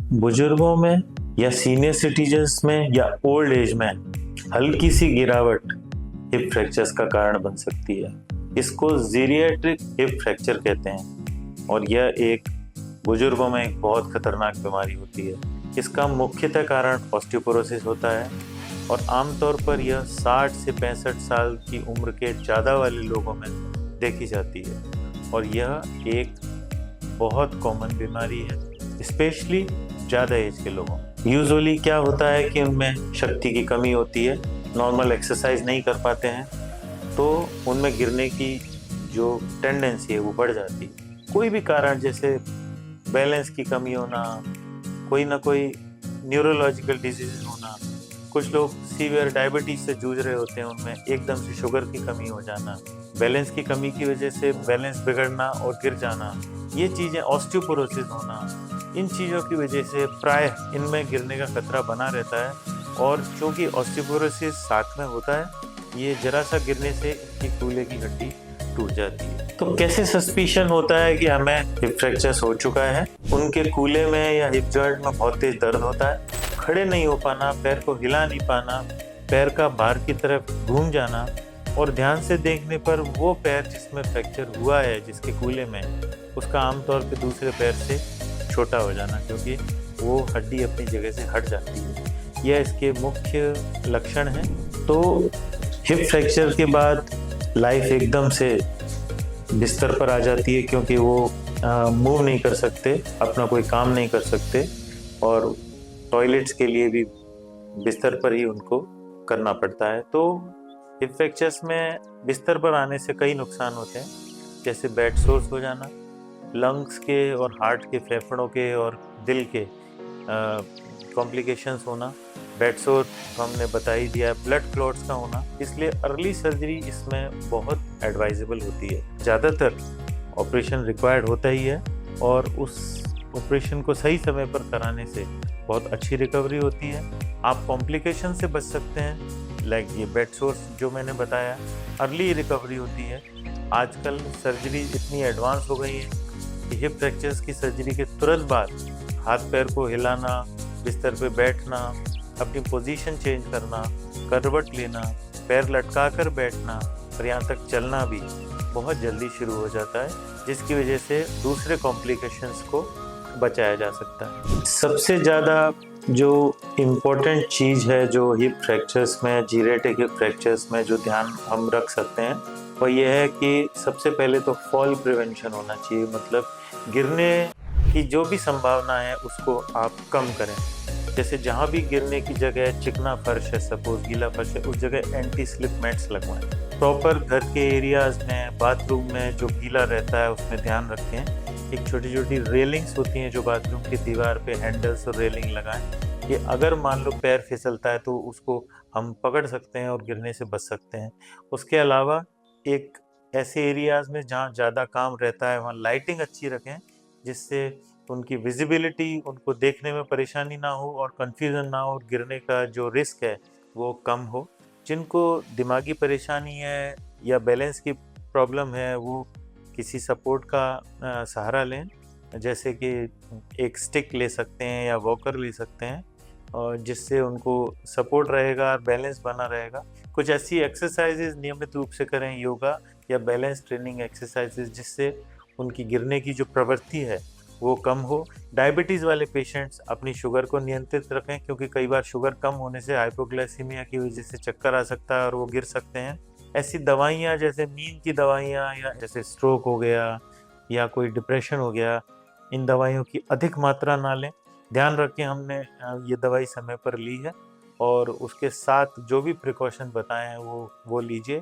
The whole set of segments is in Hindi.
बुजुर्गों में या सीनियर सिटीजन्स में या ओल्ड एज में हल्की सी गिरावट हिप फ्रैक्चर्स का कारण बन सकती है। इसको जीरियाट्रिक हिप फ्रैक्चर कहते हैं और यह एक बुजुर्गों में एक बहुत खतरनाक बीमारी होती है। इसका मुख्यतः कारण ऑस्टियोपोरोसिस होता है और आमतौर पर यह 60 से 65 साल की उम्र के ज़्यादा वाले लोगों में देखी जाती है और यह एक बहुत कॉमन बीमारी है, स्पेशली ज़्यादा एज के लोगों में। यूजुअली क्या होता है कि उनमें शक्ति की कमी होती है, नॉर्मल एक्सरसाइज नहीं कर पाते हैं, तो उनमें गिरने की जो टेंडेंसी है वो बढ़ जाती है। कोई भी कारण जैसे बैलेंस की कमी होना, कोई ना कोई न्यूरोलॉजिकल डिजीज होना, कुछ लोग सीवियर डायबिटीज से जूझ रहे होते हैं, उनमें एकदम से शुगर की कमी हो जाना, बैलेंस की कमी की वजह से बैलेंस बिगड़ना और गिर जाना, ये चीज़ें, ऑस्टियोपोरोसिस होना, इन चीज़ों की वजह से प्रायः इनमें गिरने का खतरा बना रहता है। और चूँकि ऑस्टियोपोरोसिस साथ में होता है, ये जरा सा गिरने से इनकी कूल्हे की हड्डी टूट जाती है। तो कैसे सस्पिशन होता है कि हमें हिप फ्रैक्चर हो चुका है? उनके कूल्हे में या हिप जॉइंट में बहुत तेज दर्द होता है, खड़े नहीं हो पाना, पैर को हिला नहीं पाना, पैर का बाहर की तरफ घूम जाना और ध्यान से देखने पर वो पैर जिसमें फ्रैक्चर हुआ है, जिसके कूल्हे में, उसका आमतौर पे दूसरे पैर से छोटा हो जाना, क्योंकि वो हड्डी अपनी जगह से हट जाती है। यह इसके मुख्य लक्षण हैं। तो हिप फ्रैक्चर के बाद लाइफ एकदम से बिस्तर पर आ जाती है, क्योंकि वो मूव नहीं कर सकते, अपना कोई काम नहीं कर सकते और टॉयलेट्स के लिए भी बिस्तर पर ही उनको करना पड़ता है। तो हिप फ्रैक्चर्स में बिस्तर पर आने से कई नुकसान होते हैं, जैसे बेड सोर्स हो जाना, लंग्स के और हार्ट के, फेफड़ों के और दिल के कॉम्प्लिकेशंस होना। बेड सोर हमने बता ही दिया, ब्लड क्लॉट्स का होना, इसलिए अर्ली सर्जरी इसमें बहुत एडवाइजेबल होती है। ज़्यादातर ऑपरेशन रिक्वायर्ड होता ही है और उस ऑपरेशन को सही समय पर कराने से बहुत अच्छी रिकवरी होती है। आप कॉम्प्लिकेशन से बच सकते हैं, लाइक ये बेड सोर्स जो मैंने बताया, अर्ली रिकवरी होती है। आजकल सर्जरी इतनी एडवांस हो गई है कि हिप फ्रैक्चर्स की सर्जरी के तुरंत बाद हाथ पैर को हिलाना, बिस्तर पे बैठना, अपनी पोजीशन चेंज करना, करवट लेना, पैर लटका कर बैठना और यहाँ तक चलना भी बहुत जल्दी शुरू हो जाता है, जिसकी वजह से दूसरे कॉम्प्लिकेशंस को बचाया जा सकता है। सबसे ज़्यादा जो इम्पोर्टेंट चीज़ है जो हिप फ्रैक्चर्स में, जीरियाट्रिक हिप फ्रैक्चर्स में जो ध्यान हम रख सकते हैं, वो ये है कि सबसे पहले तो फॉल प्रिवेंशन होना चाहिए। मतलब गिरने की जो भी संभावना है उसको आप कम करें। जैसे जहाँ भी गिरने की जगह चिकना फर्श है, सपोज गीला फर्श है, उस जगह एंटी स्लिप मैट्स लगवाएं। प्रॉपर घर के एरियाज़ में, बाथरूम में जो गीला रहता है उसमें ध्यान रखें। एक छोटी छोटी रेलिंग्स होती हैं जो बाथरूम की दीवार पे हैंडल्स और रेलिंग लगाएं, कि अगर मान लो पैर फिसलता है तो उसको हम पकड़ सकते हैं और गिरने से बच सकते हैं। उसके अलावा एक ऐसे एरियाज़ में जहाँ ज़्यादा काम रहता है वहाँ लाइटिंग अच्छी रखें, जिससे उनकी विजिबिलिटी, उनको देखने में परेशानी ना हो और कंफ्यूजन ना हो और गिरने का जो रिस्क है वो कम हो। जिनको दिमागी परेशानी है या बैलेंस की प्रॉब्लम है, वो किसी सपोर्ट का सहारा लें, जैसे कि एक स्टिक ले सकते हैं या वॉकर ले सकते हैं, और जिससे उनको सपोर्ट रहेगा और बैलेंस बना रहेगा। कुछ ऐसी एक्सरसाइजेज नियमित रूप से करें, योगा या बैलेंस ट्रेनिंग एक्सरसाइजेज, जिससे उनकी गिरने की जो प्रवृत्ति है वो कम हो। डायबिटीज़ वाले पेशेंट्स अपनी शुगर को नियंत्रित रखें, क्योंकि कई बार शुगर कम होने से हाइपोग्लाइसीमिया की वजह से चक्कर आ सकता है और वो गिर सकते हैं। ऐसी दवाइयाँ जैसे नींद की दवाइयाँ या जैसे स्ट्रोक हो गया या कोई डिप्रेशन हो गया, इन दवाइयों की अधिक मात्रा ना लें। ध्यान रखें हमने ये दवाई समय पर ली है और उसके साथ जो भी प्रिकॉशन बताए हैं वो लीजिए।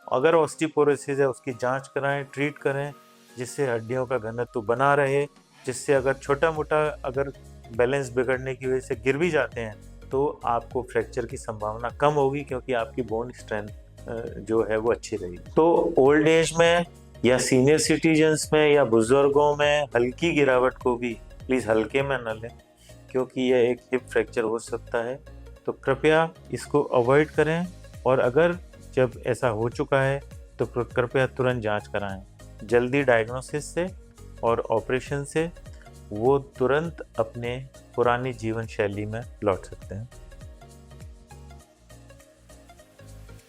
अगर ऑस्टियोपोरोसिस है उसकी जांच कराएं, ट्रीट करें, जिससे हड्डियों का घनत्व बना रहे, जिससे अगर छोटा मोटा अगर बैलेंस बिगड़ने की वजह से गिर भी जाते हैं तो आपको फ्रैक्चर की संभावना कम होगी, क्योंकि आपकी बोन स्ट्रेंथ जो है वो अच्छी रहेगी। तो ओल्ड एज में या सीनियर सिटीजन्स में या बुजुर्गों में हल्की गिरावट को भी प्लीज़ हल्के में न लें, क्योंकि यह एक हिप फ्रैक्चर हो सकता है। तो कृपया इसको अवॉइड करें और अगर जब ऐसा हो चुका है तो कृपया तुरंत जांच कराएं। जल्दी डायग्नोसिस से और ऑपरेशन से वो तुरंत अपने पुरानी जीवन शैली में लौट सकते हैं।